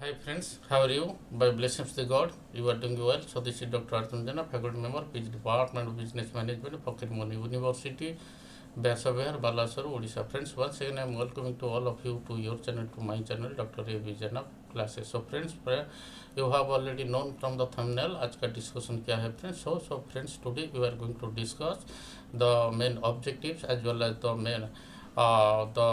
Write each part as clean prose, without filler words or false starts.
Hi friends, how are you? By blessings of the God, you are doing well. So this is Dr. JENA, faculty member, PG Department of Business Management, Pocket Money University, Basavar, Balasar, Odisha. Friends, once again I am welcoming to all of you to your channel, to my channel, Dr. JENA classes. So friends, you have already known from the thumbnail, आज का discussion क्या है friends? So friends, today we are going to discuss the main objectives as well as the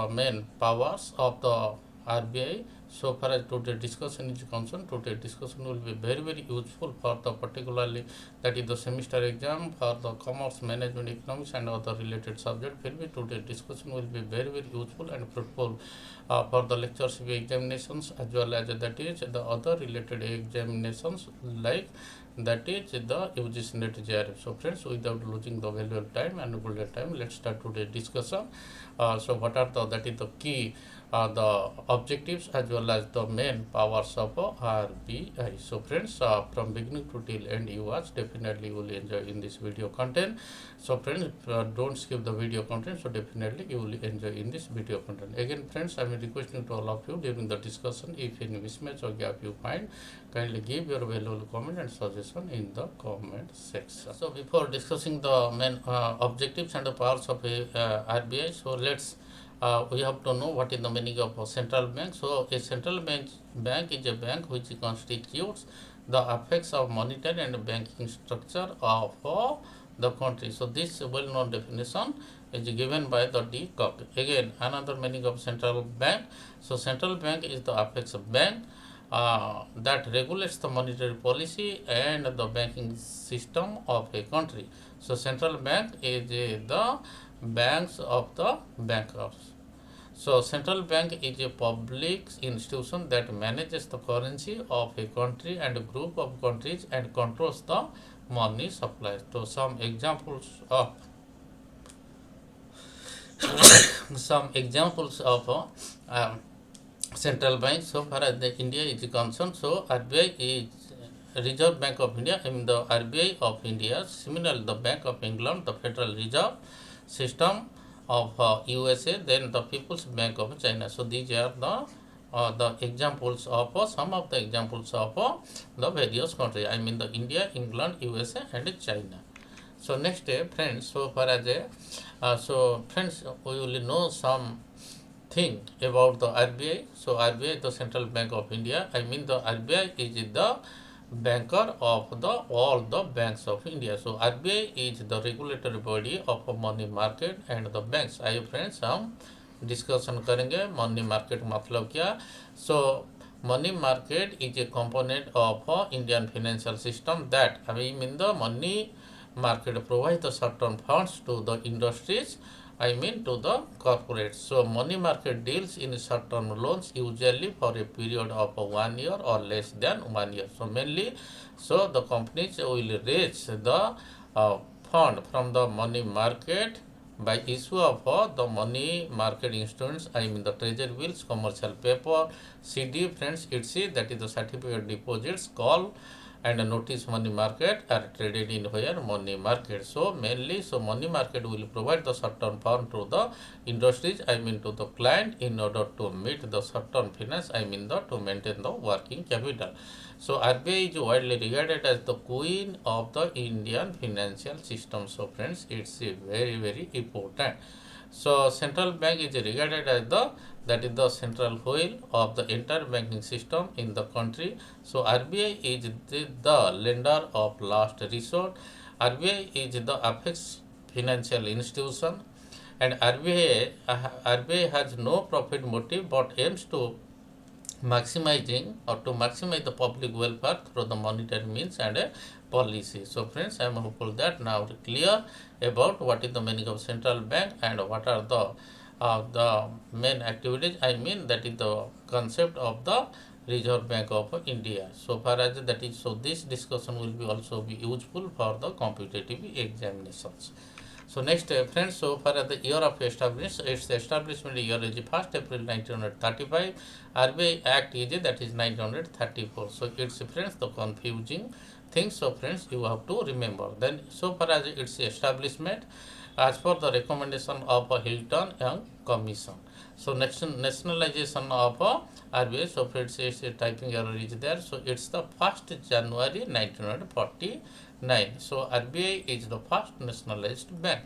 main powers of the RBI. So far as today discussion is concerned, today discussion will be very useful for the particularly that is the semester exam for the commerce, management, economics and other related subject. Will be today discussion will be very useful and fruitful for the lectureship examinations as well as that is the other related examinations like that is the UGC NET JRF. So friends, without losing the valuable time and bullet time, let's start today's discussion. So what are that is the key the objectives as well as the main powers of RBI. So friends, from beginning to till end you watch, definitely you will enjoy in this video content. So friends, don't skip the video content, so definitely you will enjoy in this video content. Again friends, I am requesting to all of you during the discussion, if any mismatch or gap you find, kindly give your valuable comment and suggestion in the comment section. So before discussing the main objectives and the powers of RBI, so let's we have to know what is the meaning of a central bank. So a central bank is a bank which constitutes the effects of monetary and banking structure of the country. So this well-known definition is given by the D. Cook. Again, another meaning of central bank. So central bank is the apex bank that regulates the monetary policy and the banking system of a country. So central bank is the banks of the bankers. So central bank is a public institution that manages the currency of a country and a group of countries and controls the money supply. So some examples of central bank. So far as the India is concerned, so RBI is Reserve Bank of India, I mean the RBI of India. Similarly, the Bank of England, the Federal Reserve System of USA, then the People's Bank of China. So these are the examples of some of the examples of the various countries. I mean the India, England, USA, and China. So next friends, so far as so friends, we will know some thing about the RBI. So RBI, the Central Bank of India. I mean the RBI is the banker of the all the banks of India. So RBI is the regulatory body of money market and the banks. आइए friends हम discussion करेंगे money market मतलब क्या. So money market is a component of Indian financial system that I mean the money market provides the certain funds to the industries, I mean to the corporates. So money market deals in short-term loans usually for a period of 1 year or less than 1 year. So mainly, so the companies will raise the fund from the money market by issue of the money market instruments, I mean the treasury bills, commercial paper, CD, friends, etc. That is the certificate deposits, call and notice money market are traded in where money market. So mainly, so money market will provide the short-term fund to the industries, I mean to the client, in order to meet the short-term finance, I mean to maintain the working capital. So RBI is widely regarded as the queen of the Indian financial system. So friends, it's very important. So central bank is regarded as that is the central wheel of the entire banking system in the country. So RBI is the lender of last resort. RBI is the apex financial institution, and RBI has no profit motive but aims to maximizing or to maximize the public welfare through the monetary means and a policy. So friends, I am hopeful that now clear about what is the meaning of central bank and what are the main activities, I mean that is the concept of the Reserve Bank of India. So far as that is, so this discussion will be also be useful for the competitive examinations. So next friends, so far as the year of establishment, its establishment year is 1st April 1935. RBI Act is that is 1934. So it's friends the confusing things. So friends, you have to remember. Then so far as its establishment, as per the recommendation of Hilton Young Commission. So nationalization of RBI. So friends, it's a typing error is there. So it's the 1st January 1949. So RBI is the first nationalized bank.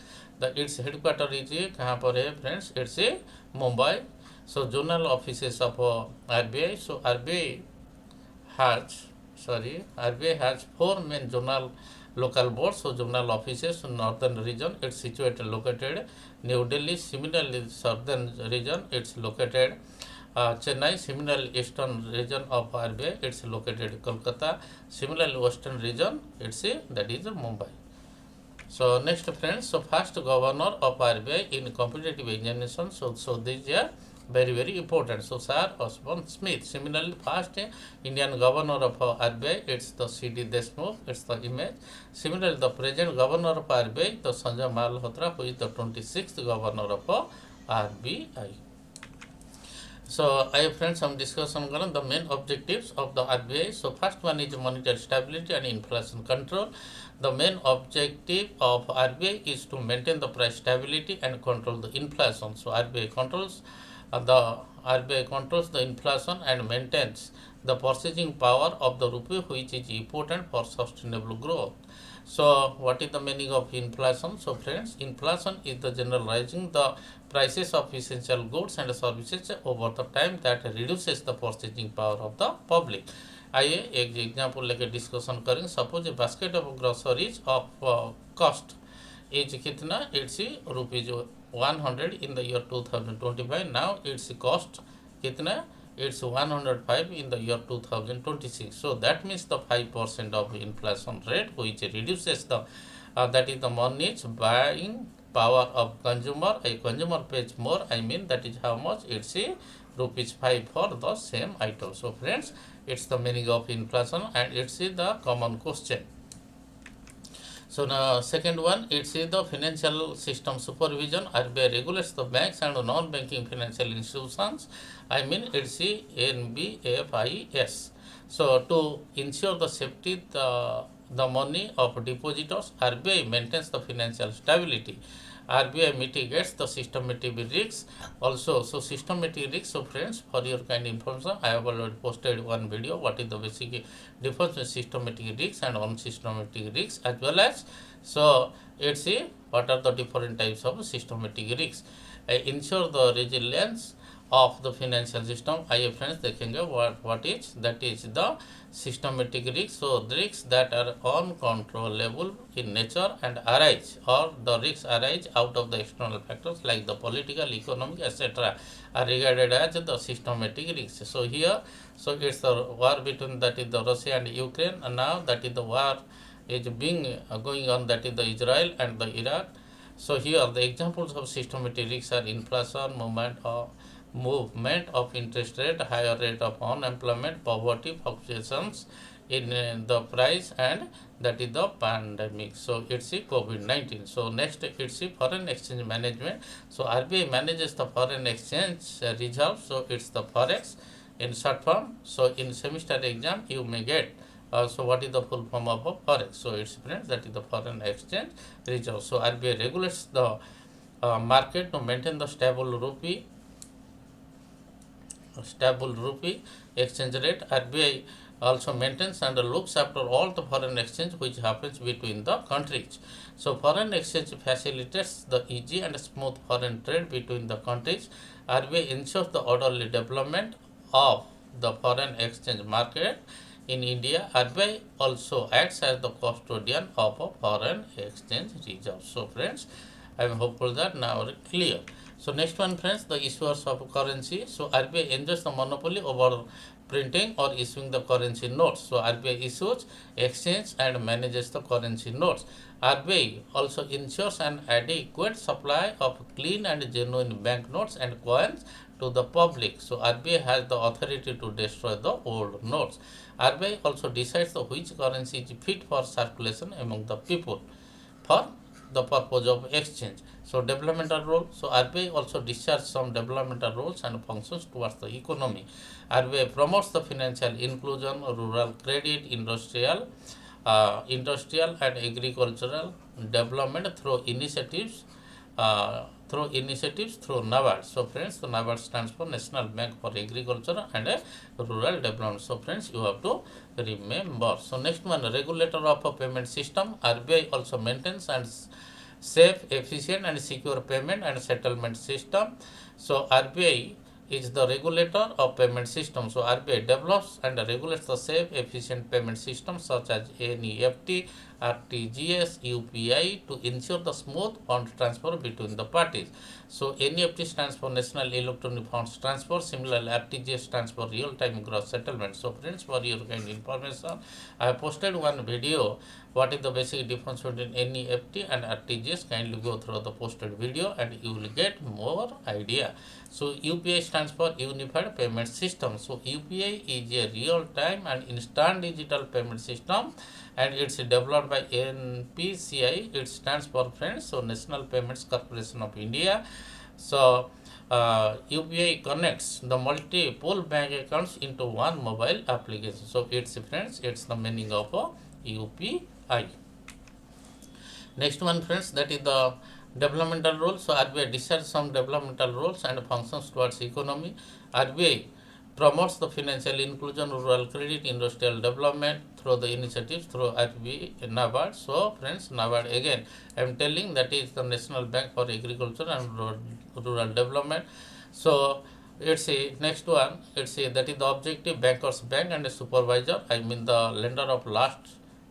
Its headquarter is कहाँ पर है friends? It's a Mumbai. So zonal offices of RBI. So RBI has 4 main zonal local boards. So zonal offices in northern region, it's situated located New Delhi. Similarly, southern region, it's located Chennai. Similarly, eastern region of RBI, it's located Kolkata. Similarly, western region, that is Mumbai. So next friends, so first governor of RBI in competitive examination. So these are very important. So Sir Osborne Smith. Similarly, first Indian governor of RBI, it's the C.D. Deshmukh. It's the image. Similarly, the present governor of RBI, the Sanjay Malhotra, who is the 26th governor of RBI. So I have friends some discussion on the main objectives of the RBI. So first one is monetary stability and inflation control. The main objective of RBI is to maintain the price stability and control the inflation. So RBI controls the inflation and maintains the purchasing power of the rupee, which is important for sustainable growth. So what is the meaning of inflation? So friends, inflation is the general rising the prices of essential goods and services over the time that reduces the purchasing power of the public. आइए एक example लेके discussion करेंगे. Suppose a basket of groceries of cost is कितना, it's rupees 100 in the year 2025. Now it's cost कितना, it's 105 in the year 2026. So that means the 5% of inflation rate, which reduces the that is the money's buying power of consumer. A consumer pays more, I mean that is how much, it's rupees 5 for the same item. So friends, it's the meaning of inflation and it's the common question. So now second one, it's the financial system supervision. RBI regulates the banks and non-banking financial institutions. I mean it's NBFIs. So to ensure the safety, the money of depositors, RBI maintains the financial stability. RBI mitigates the systematic risks also. So systematic risks, so friends, for your kind information, I have already posted one video, what is the basic difference between systematic risks and unsystematic risks, as well as, so it's what are the different types of systematic risks. Ensure the resilience of the financial system. आइए friends देखेंगे what is, that is the systematic risks. So the risks that are uncontrollable in nature and arise, or the risks arise out of the external factors like the political, economic, etc. are regarded as the systematic risks. So here, so it's the war between, that is the Russia and Ukraine, and now that is the war is being going on, that is the Israel and the Iraq. So here the examples of systematic risks are inflation, movement of interest rate, higher rate of unemployment, poverty, fluctuations in the price, and that is the pandemic. So it's COVID-19. So next it's foreign exchange management. So RBI manages the foreign exchange reserves. So it's the FOREX in short form. So in semester exam you may get so what is the full form of FOREX? So it's friends, that is the foreign exchange reserve. So RBI regulates the market to maintain the stable rupee exchange rate. RBI also maintains and looks after all the foreign exchange which happens between the countries. So foreign exchange facilitates the easy and smooth foreign trade between the countries. RBI ensures the orderly development of the foreign exchange market in India. RBI also acts as the custodian of a foreign exchange reserve. So friends, I am hopeful that now clear. So next one friends, the issuers of currency. So RBI enjoys the monopoly over printing or issuing the currency notes. So RBI issues, exchanges and manages the currency notes. RBI also ensures an adequate supply of clean and genuine banknotes and coins to the public. So RBI has the authority to destroy the old notes. RBI also decides which currency is fit for circulation among the people for the purpose of exchange. So developmental role. So RBI also discharges some developmental roles and functions towards the economy. RBI promotes the financial inclusion, rural credit, industrial and agricultural development through initiatives through initiatives through NABARD. So friends, so NABARD stands for National Bank for Agriculture and Rural Development. So friends, you have to remember. So next one, regulator of a payment system. RBI also maintains and safe, efficient and secure payment and settlement system. So RBI is the regulator of payment system. So RBI develops and regulates the safe, efficient payment systems such as NEFT, RTGS, UPI to ensure the smooth fund transfer between the parties. So NEFT stands for National Electronic Funds Transfer. Similarly, RTGS stands for Real Time Gross Settlement. So friends, for your kind information, I have posted one video. What is the basic difference between NEFT and RTGS? Kindly go through the posted video and you will get more idea. So UPI stands for Unified Payment System. So UPI is a real-time and instant digital payment system, and it's developed by NPCI. It stands for friends, so National Payments Corporation of India. So UPI connects the multiple bank accounts into one mobile application. So it's friends, it's the meaning of UPI. Next one friends, that is the developmental role. So RBI decides some developmental roles and functions towards economy. RBI promotes the financial inclusion, rural credit, industrial development through the initiatives through RBI, NABARD. So friends, NABARD again, I am telling that is the National Bank for Agriculture and Rural Development. So it's a next one, it's a that is the objective, bankers bank and a supervisor, I mean the lender of last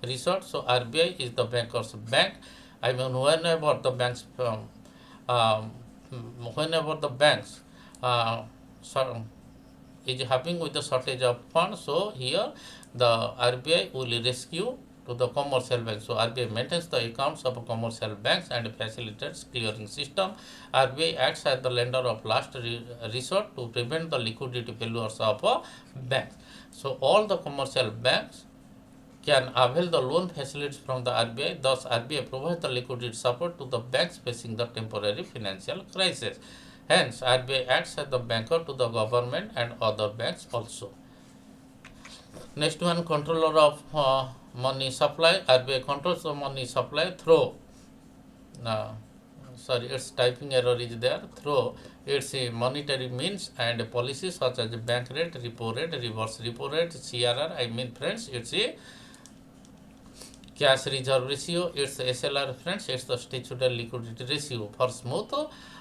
resort. So RBI is the bankers bank. I mean whenever the banks is having with the shortage of funds, so here the RBI will rescue to the commercial banks. So RBI maintains the accounts of commercial banks and facilitates clearing system. RBI acts as the lender of last resort to prevent the liquidity failures of banks. So all the commercial banks can avail the loan facilities from the RBI. Thus, RBI provides the liquidity support to the banks facing the temporary financial crisis. Hence, RBI acts as the banker to the government and other banks also. Next one, controller of money supply. RBI controls the money supply through, its typing error is there, through its monetary means and policies such as bank rate, repo rate, reverse repo rate, CRR. I mean friends, it's a cash reserve ratio, it's SLR friends, it's the statutory liquidity ratio for smooth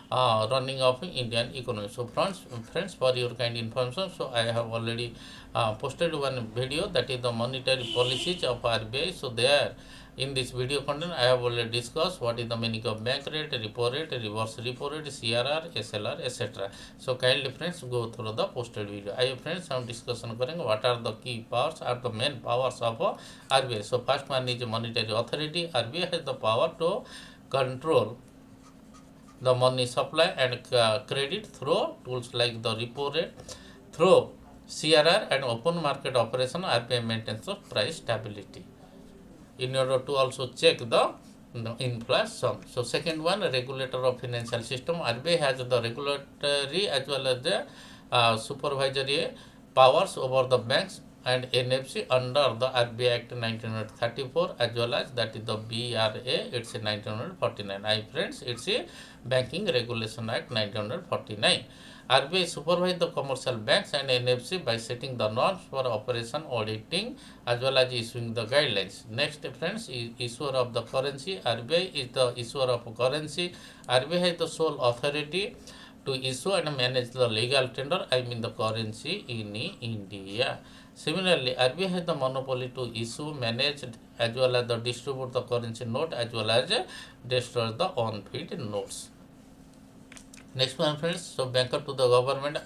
running of Indian economy. So friends, for your kind information, so I have already posted one video, that is the monetary policies of RBI. So there in this video content I have already discussed what is the meaning of bank rate, repo rate, reverse repo rate, CRR, SLR, etc. So kindly friends go through the posted video. I friends some discussion करेंगे what are the key powers or the main powers of RBI. So first one is monetary authority. RBI has the power to control the money supply and credit through tools like the repo rate. Through CRR and open market operation, RBI maintains the price stability in order to also check the inflation. So second one, regulator of financial system. RBI has the regulatory as well as the supervisory powers over the banks and NFC under the RBI Act 1934 as well as that is the BRA, it's a 1949. I friends, it's a Banking Regulation Act 1949. RBI supervises the commercial banks and NFC by setting the norms for operation, auditing as well as issuing the guidelines. Next friends is issuer of the currency. RBI is the issuer of currency. RBI has the sole authority to issue and manage the legal tender, I mean the currency in India. Similarly, RBI has the monopoly to issue, manage as well as the distribute the currency note as well as destroy the on-field notes. Next one friends, so banker to the government.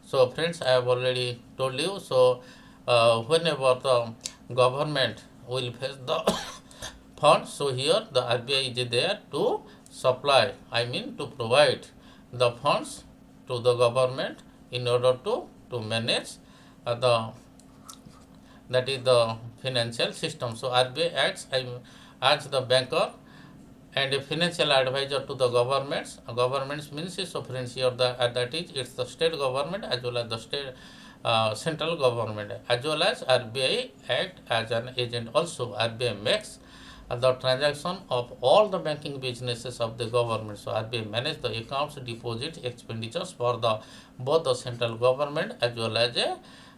So friends, I have already told you, so whenever the government will face the funds, so here the RBI is there to supply, I mean to provide the funds to the government in order to manage that is the financial system. So RBI acts as the banker and a financial advisor to the governments. Governments means so friends here that is it's the state government as well as the state central government as well as RBI act as an agent also. RBI makes the transaction of all the banking businesses of the government. So RBI manage the accounts, deposits, expenditures for the both the central government as well as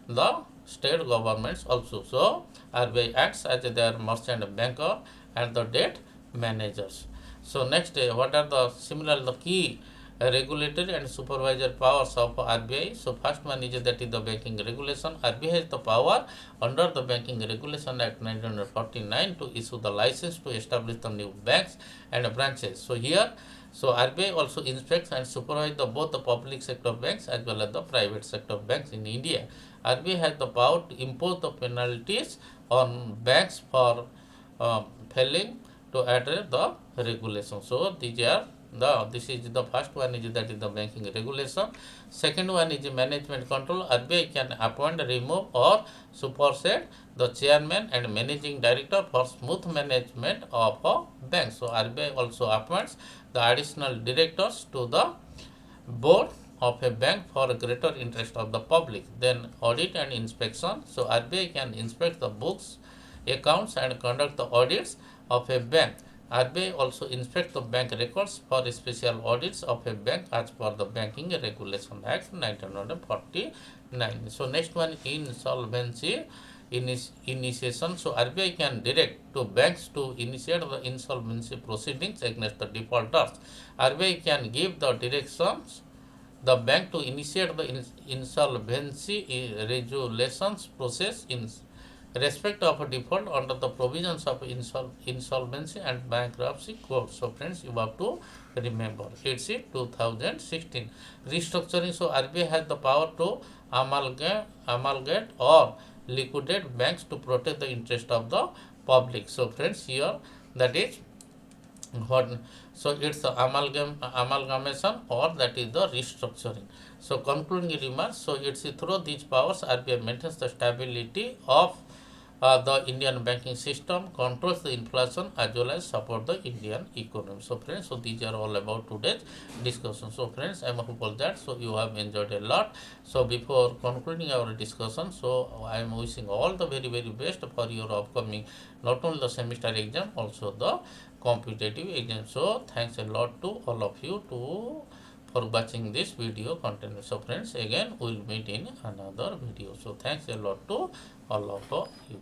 the state governments also. So RBI acts as their merchant banker and the debt managers. So next, what are the similar the key regulatory and supervisory powers of RBI? So first one is that is the banking regulation. RBI has the power under the Banking Regulation Act 1949 to issue the license to establish the new banks and branches. So here, so RBI also inspects and supervises the, both the public sector banks as well as the private sector banks in India. RBI has the power to impose the penalties on banks for failing to address the regulation. So these are this is the first one is that is the banking regulation. Second one is the management control. RBI can appoint, remove or supersede the chairman and managing director for smooth management of a bank. So RBI also appoints the additional directors to the board of a bank for greater interest of the public. Then audit and inspection. So RBI can inspect the books, accounts and conduct the audits of a bank. RBI also inspects the bank records for special audits of a bank as per the Banking Regulation Act 1949. So next one, insolvency initiation. So RBI can direct to banks to initiate the insolvency proceedings against the defaulters. RBI can give the directions the bank to initiate the insolvency resolutions process in respect of a default under the provisions of insolvency and bankruptcy code. So friends, you have to remember it's 2016 restructuring. So RBI has the power to amalgamate or liquidate banks to protect the interest of the public. So friends, here that is what, so it's the amalgamation or that is the restructuring. So concluding remarks, so it's through these powers RBI maintains the stability of the Indian banking system, controls the inflation as well as support the Indian economy. So friends, so these are all about today's discussion. So friends, I am hopeful that so you have enjoyed a lot. So before concluding our discussion, so I am wishing all the very best for your upcoming not only the semester exam, also the competitive exam. So thanks a lot to all of you to for watching this video content. So friends, again we will meet in another video. So thanks a lot to all of you.